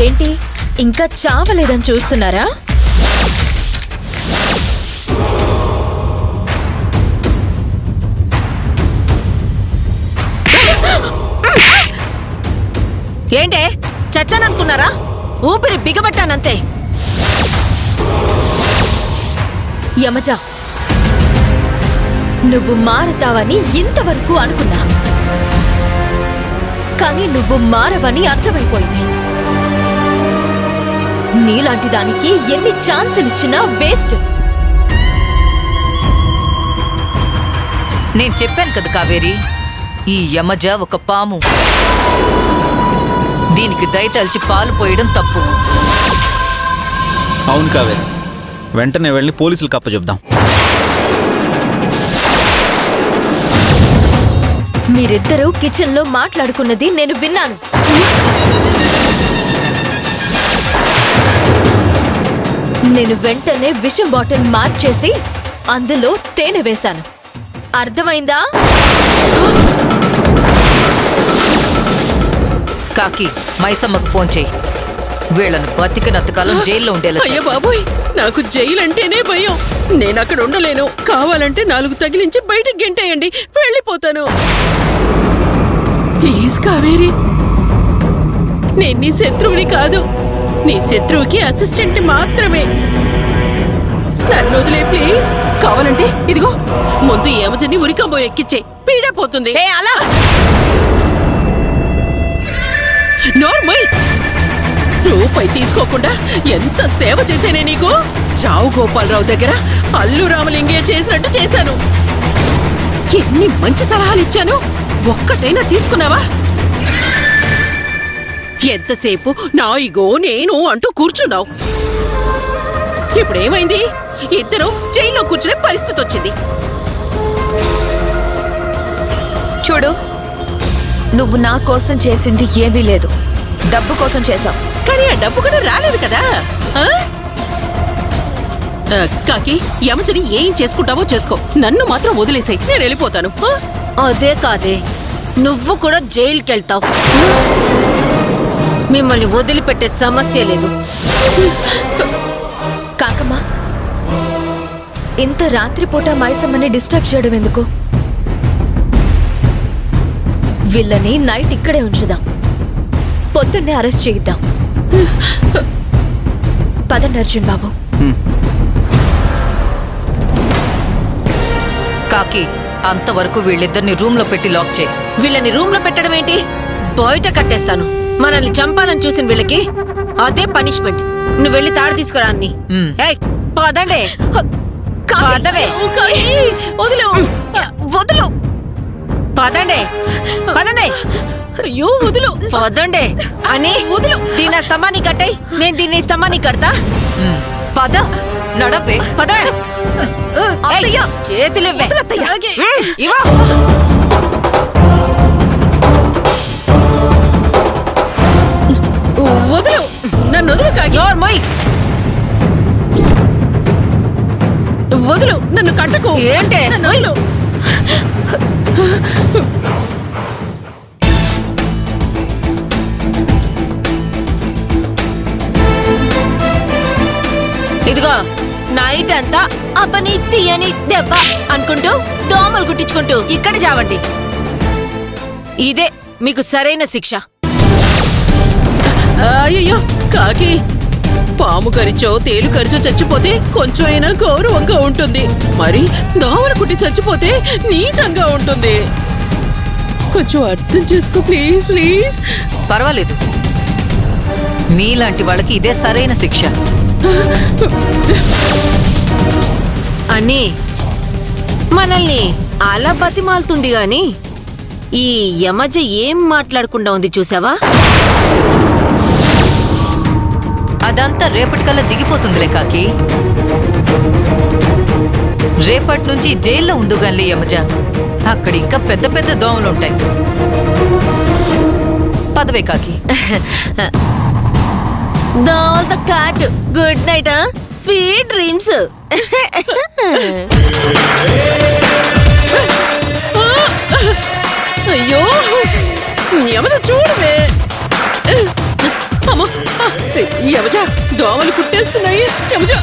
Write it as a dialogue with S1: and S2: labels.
S1: ఏంటి ఇంకా చావలేదని చూస్తున్నారా?
S2: ఏంటే చచ్చాననుకున్నారా? ఊపిరి బిగబట్టానంతే.
S1: యమజ, నువ్వు మారతావని ఇంతవరకు అనుకున్నా, కానీ నువ్వు మారవని అర్థమైపోయింది. నీలాంటి దానికి ఎన్ని ఛాన్సులిచ్చినా వేస్ట్.
S3: నేను చెప్పాను కదా కావేరి, ఈ యమజ ఒక పాము. దీనికి దయతలిచి పాలు పోయడం తప్పు.
S4: అవును కావేరి, వెంటనే వెళ్ళి పోలీసులకు అప్పచెప్దాం.
S1: మీరిద్దరూ కిచెన్ లో మాట్లాడుకున్నది నేను విన్నాను. నేను వెంటనే విషం బాటిల్ మార్చేసి అందులో తేనె వేశాను. అర్థమైందా?
S3: కాకి, మైసమ్మకు ఫోన్ చేయి. వీళ్ళను బతికినంతకాలం జైల్లో ఉండేలా.
S2: అయ్య బాబోయ్, నాకు జైలు అంటేనే భయం. నేను అక్కడ ఉండలేను. కావాలంటే 4 తగిలించి బయటకు గెంటేయండి, వెళ్ళిపోతాను. ప్లీజ్ కావేరి, నేను నీ శత్రువుని కాదు. నీ శత్రువుకి అసిస్టెంట్ మాత్రమే. నన్ను వదిలే ప్లీజ్. కావాలంటే ఇదిగో ముందు ఏమజని ఉరికంబో ఎక్కిచ్చే, పీడపోతుంది. అలా నోర్మై, రూపాయి తీసుకోకుండా ఎంత సేవ చేశానే నీకు. రావు గోపాలరావు దగ్గర అల్లు రామలింగయ్య చేసినట్టు చేశాను. ఎన్ని మంచి సలహాలు ఇచ్చాను, ఒక్కటైనా తీసుకున్నావా? ఎంతసేపు నా ఇగో నేను అంటూ కూర్చున్నావు. ఇప్పుడేమైంది? ఇద్దరు జైల్లో కూర్చునే పరిస్థితి వచ్చింది.
S5: చూడు, నువ్వు నా కోసం చేసింది ఏమీ లేదు, డబ్బు కోసం చేశావు.
S2: కానీ ఆ డబ్బు కూడా రాలేదు కదా. కాకి, యమజని ఏం చేసుకుంటావో చేసుకో, నన్ను మాత్రం వదిలేసాయి, నేను వెళ్ళిపోతాను.
S6: అదే కాదే, నువ్వు కూడా జైలుకెళ్తావు. మిమ్మల్ని వదిలిపెట్టే సమస్య లేదు.
S1: కాకమ్మా, ఇంత రాత్రిపూట మైసమ్మని డిస్టర్బ్ చేయడం ఎందుకు? వీళ్ళని నైట్ ఇక్కడే ఉంచుదాం, పొద్దున్నే అరెస్ట్ చేయిద్దాం. పదండి అర్జున్ బాబు.
S3: కాకి, అంతవరకు వీళ్ళిద్దరిని రూమ్ లో పెట్టి లాక్ చేయి.
S6: వీళ్ళని రూమ్ లో పెట్టడం ఏంటి? బయట కట్టేస్తాను. మనల్ని చంపాలని చూసిన వీళ్ళకి అదే పనిష్మెంట్. నువ్వు వెళ్ళి తాడు తీసుకురా అన్ని. పదండే, పదవే.
S2: వదిలు
S6: వదులు, పదండే పదండే.
S2: అయ్యో వదులు,
S6: పదండే అని. వదులు. దీని స్తంభాన్ని కట్టాయి, నేను దీన్ని స్తంభాన్ని కడతా.
S3: పద, నడపే.
S6: పద. చేతులివ్వే. ఇవా.
S2: వదులు, నన్ను వదులు కాకి. వదులు, నన్ను కట్టకు.
S6: ఏంటే?
S2: నన్ను వదులు.
S6: ఇదిగో, నైట్ అంతా అబ్బని తీయని దెబ్బ అనుకుంటూ దోమలు కుట్టించుకుంటూ ఇక్కడ చావండి. ఇదే మీకు సరైన శిక్ష.
S2: అయ్యో కాకి, పాము కరిచో తేలు కరిచో చచ్చిపోతే కొంచెం అయినా గౌరవంగా ఉంటుంది. మరి దోమలు కుట్టి చచ్చిపోతే నీచంగా ఉంటుంది. కొంచెం అర్థం చేసుకో ప్లీజ్ ప్లీజ్.
S3: పర్వాలేదు, మీలాంటి వాళ్ళకి ఇదే సరైన శిక్ష.
S6: అని మనల్ని అలా బతిమాలుతుంది గాని ఈ యమజ ఏం మాట్లాడకుండా ఉంది చూసావా?
S3: అదంతా రేపటికల్లా దిగిపోతుందిలే కాకి. రేపటి నుంచి జైల్లో ఉందుగానిలే యమజ. అక్కడ ఇంకా పెద్ద పెద్ద దోమలుంటాయి. పదవే కాకి.
S6: దోమలతో కాటు. Good night, sweet dreams.
S2: అయ్యో యమజ చూడవే. అమ్మో యమజ దోమలు కుట్టేస్తున్నాయి యమజ